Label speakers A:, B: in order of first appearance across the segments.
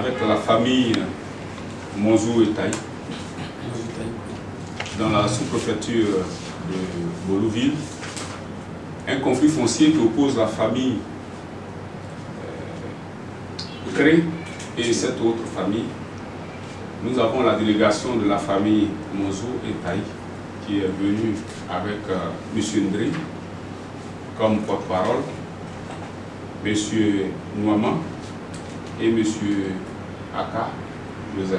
A: avec la famille Monzou et Taï, dans la sous-préfecture de Bolouville, un conflit foncier qui oppose la famille Cré et cette autre famille. Nous avons la délégation de la famille Monzou et Taï qui est venue avec M. Ndri comme porte-parole, M. Nouama et M. Aka Joseph.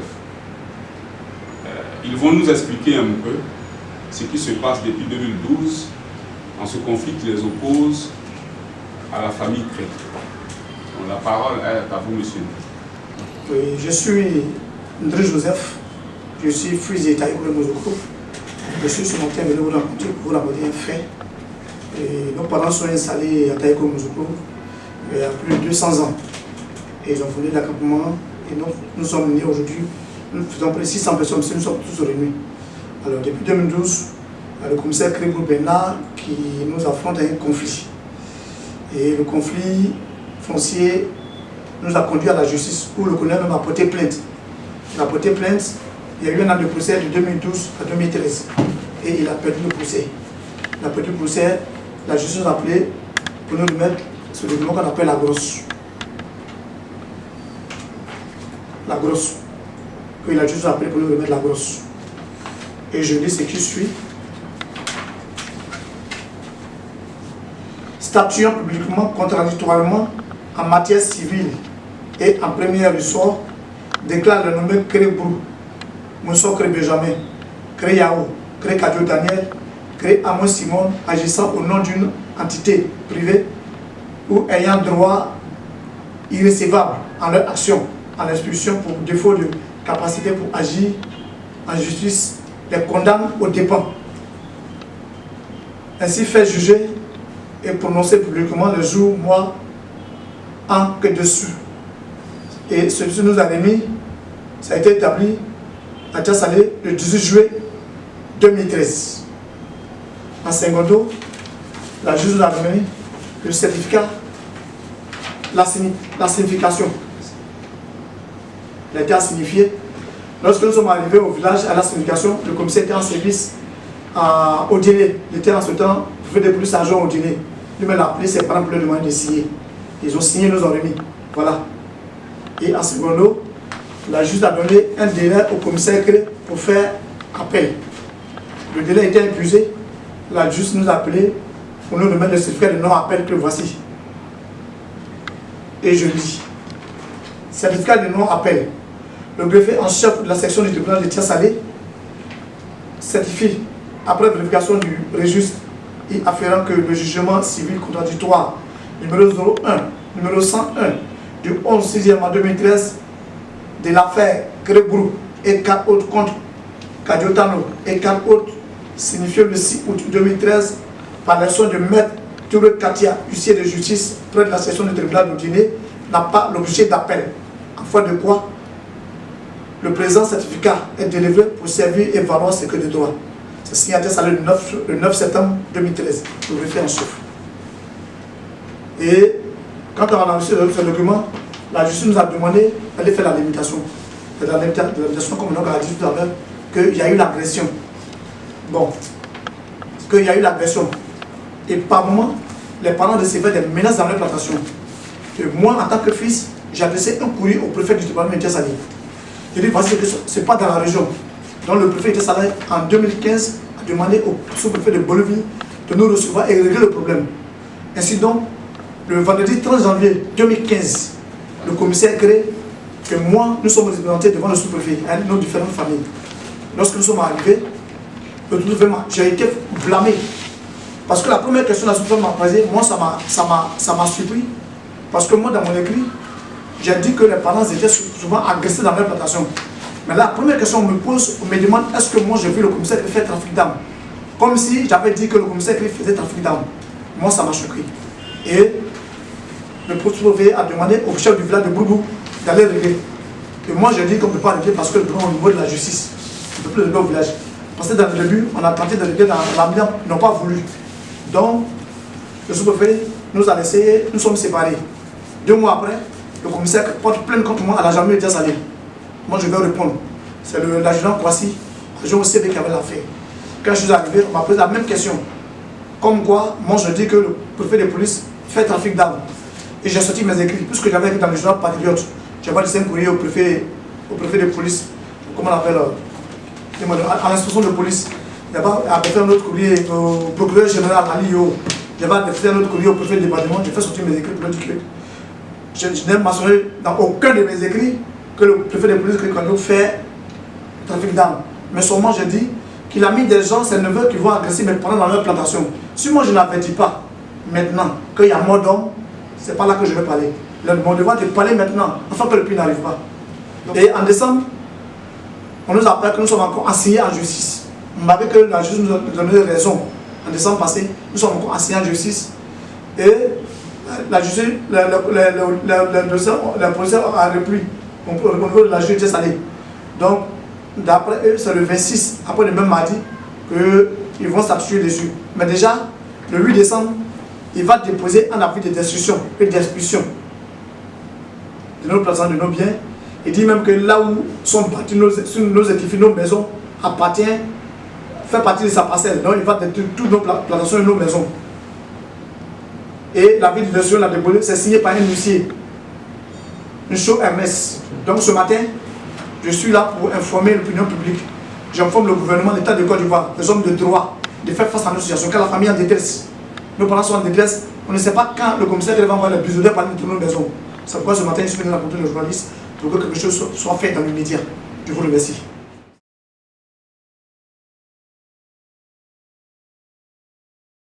A: Ils vont nous expliquer un peu ce qui se passe depuis 2012 en ce conflit qui les oppose à la famille Cré. Donc, la parole est à vous, monsieur.
B: Oui, je suis Ndri Joseph, je suis fils d'État de Mozoko. Je suis sur mon terrain venu vous raconter pour vous raconter un fait. Et nos parents sont installés à Taïko Mozoko il y a plus de 200 ans. Et ils ont fondé l'accampement et nous sommes nés aujourd'hui. Nous faisons près de 600 personnes, nous sommes tous réunis. Alors depuis 2012, le commissaire Krébou Bernard qui nous affronte à un conflit. Et le conflit foncier nous a conduit à la justice où le colonel même a porté plainte. Il a porté plainte, il y a eu un an de procès de 2012 à 2013 et il a perdu le procès. Il a perdu le procès, la justice nous a appelé pour nous remettre ce document qu'on appelle la grosse. La grosse. Que la justice nous a appelé pour nous remettre la grosse. Et je lis ce qui suit. Statuant publiquement contradictoirement en matière civile et en premier ressort, déclare le nommé Cré Brou, Mousso Cré Benjamin, Cré Yao, Cré Kadio Daniel, Cré Amos Simon, agissant au nom d'une entité privée ou ayant droit irrécevable en leur action, en expulsion pour défaut de capacité pour agir en justice, les condamne aux dépens. Ainsi fait juger et prononcer publiquement le jour, mois, an que dessus. Et celui-ci nous a remis, ça a été établi à Tiasalé le 18 juillet 2013. En Sengondo, la juge nous a remis le certificat, la signification. Il a été signifié. Lorsque nous sommes arrivés au village à la signification, le commissaire était en service au dîner. Il était en ce temps, il faisait plus d'argent au dîner. Lui m'a appelé ses parents pour lui demander de signer. Ils ont signé, nous ont remis. Voilà. Et en secondo, la juge a donné un délai au commissaire Cré pour faire appel. Le délai était épuisé. La juge nous a appelé pour nous remettre le certificat de non-appel que voici. Et je lis. Certificat de non-appel. Le greffier en chef de la section du tribunal de Tiasalé certifie, après vérification du registre et afférent que le jugement civil contradictoire numéro 01, numéro 101 du 11/6 2013 de l'affaire Crébrou et 4 autres contre Kadiotano et 4 autres signifié le 6 août 2013 par l'action de maître Touré Katia, huissier de justice près de la section du tribunal de Guinée, n'a pas l'objet d'appel. En foi de quoi le présent certificat est délivré pour servir et valoir ce que de droit. C'est signé à Tiasalé le 9 septembre 2013, le greffier en chef. Et quand on a reçu ce document, la justice nous a demandé d'aller faire la limitation. La limitation, comme on a dit tout à l'heure, qu'il y a eu l'agression. Bon, qu'il y a eu l'agression. Et par moment, les parents recevaient des menaces dans leur plantation. Et moi, en tant que fils, j'ai adressé un courrier au préfet du département de Tiasalé. J'ai dit, voici, ce n'est pas dans la région. Donc le préfet de Tiasalé, en 2015, a demandé au sous-préfet de Bolouville de nous recevoir et régler le problème. Ainsi donc, le vendredi 30 janvier 2015, le commissaire Cré que moi, nous sommes représentés devant le sous-préfet avec nos différentes familles. Lorsque nous sommes arrivés, j'ai été blâmé. Parce que la première question que la sous-préfet m'a posée, moi, ça m'a surpris. Parce que moi, dans mon écrit, j'ai dit que les parents étaient souvent agressés dans leur plantation. Mais là, la première question qu'on me pose, on me demande est-ce que moi, j'ai vu le commissaire Cré faire trafic d'armes. Comme si j'avais dit que le commissaire Cré faisait trafic d'armes. Moi, ça m'a choqué. Et le sous-préfet a demandé au chef du village de Boubou d'aller régler. Et moi, j'ai dit qu'on ne peut pas régler parce que le problème au niveau de la justice. On ne peut plus régler au village. Parce que dans le début, on a tenté de régler dans l'ambiance, ils n'ont pas voulu. Donc, le sous-préfet nous a laissé, nous sommes séparés. 2 mois après, le commissaire porte plainte contre moi à la gendarmerie de Diasalé. Moi, je vais répondre. C'est l'adjudant Kwasi, l'agent au CV qui avait l'affaire. Quand je suis arrivé, on m'a posé la même question. Comme quoi, moi, je dis que le préfet de police fait trafic d'armes. Et j'ai sorti mes écrits, puisque j'avais écrit dans le journal Patriote. J'ai pas laissé un courrier au préfet de police, comment on appelle, à l'inspection de police. J'ai pas fait un autre courrier au procureur général à l'IO. J'ai pas fait un autre courrier au préfet du département. J'ai fait sortir mes écrits pour le dire que je n'ai mentionné dans aucun de mes écrits que le préfet de police fait trafic d'armes. Mais seulement j'ai dit qu'il a mis des gens, ses neveux, qui vont agresser mes parents dans leur plantation. Si moi je n'avertis pas maintenant qu'il y a mort d'homme, c'est pas là que je vais parler. Mon devoir est de parler maintenant, afin que le pays n'arrive pas. Et en décembre, on nous appelle que nous sommes encore assignés en justice. On m'avait que la justice nous a donné raison. En décembre passé, nous sommes encore assignés en justice. Et la justice, le procureur a repris au niveau de la justice allée. Donc, d'après eux, c'est le 26, après le même mardi, qu'ils vont s'abstenir dessus. Mais déjà, le 8 décembre, il va déposer un avis de destruction et d'expulsion de nos placements, de nos biens. Il dit même que là où sont bâtis nos édifices, nos maisons, fait partie de sa parcelle. Donc il va détruire toutes nos plantations et nos maisons. Et l'avis de destruction, la déposé, c'est signé par un huissier, une show MS. Donc ce matin, je suis là pour informer l'opinion publique. J'informe le gouvernement, l'État de Côte d'Ivoire, les hommes de droit, de faire face à nos situations, car la famille est en détresse. Nos parents sont en détresse. On ne sait pas quand le commissaire va envoyer les bisounours par nos maisons. C'est pourquoi ce matin, je suis venu rencontrer les journalistes pour que quelque chose soit fait dans les médias. Je vous remercie.